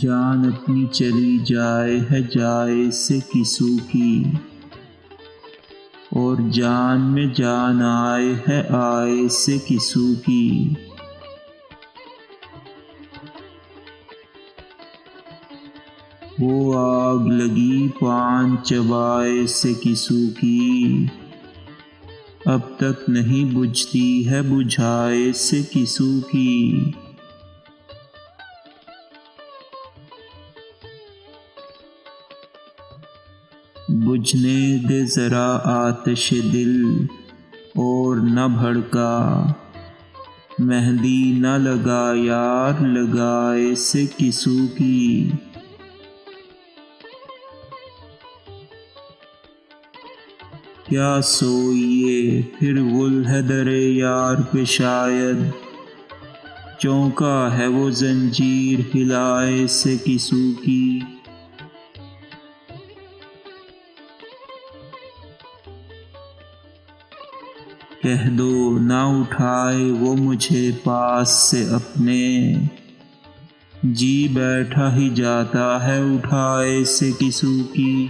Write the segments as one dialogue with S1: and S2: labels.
S1: جان اپنی چلی جائے ہے جائے سے کسو کی، اور جان میں جان آئے ہے آئے سے کسو کی۔ وہ آگ لگی پان چبائے سے کسو کی، اب تک نہیں بجھتی ہے بجھائے سے کسو کی۔ بجھنے دے ذرا آتش دل اور نہ بھڑکا، مہندی نہ لگا یار لگائے سے کسو کی۔ کیا سوئیے پھر گل ہے در یار پہ شاید، چونکا ہے وہ زنجیر ہلائے سے کسو کی۔ کہہ دو نہ اٹھائے وہ مجھے پاس سے اپنے، جی بیٹھا ہی جاتا ہے اٹھائے سے کسو کی۔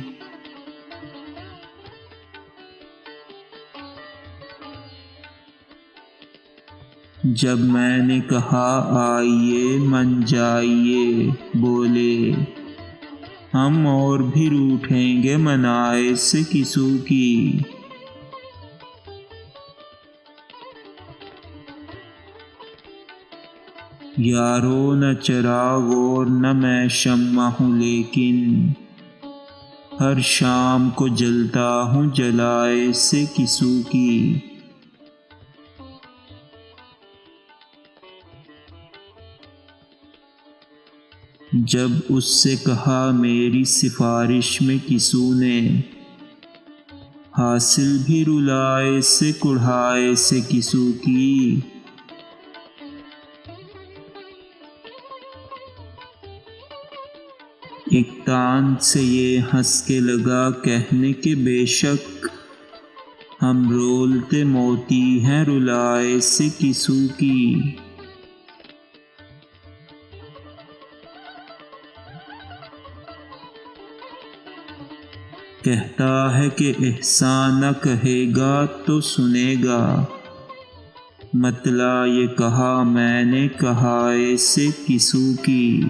S1: جب میں نے کہا آئیے من جائیے، بولے ہم اور بھی روٹھیں گے منائے سے کسو کی۔ یارو نہ چراغ اور نہ میں شمع ہوں، لیکن ہر شام کو جلتا ہوں جلائے سے کسو کی۔ جب اس سے کہا میری سفارش میں کسو نے، حاصل بھی رلائے سے کڑھائے سے کسو کی۔ ایک تان سے یہ ہنس کے لگا کہنے کہ بے شک ہم رولتے موتی ہیں رلائے سے کسو کی۔ کہتا ہے کہ احسان نہ کہے گا تو سنے گا، مطلع یہ کہا میں نے کہائے سے کسو کی۔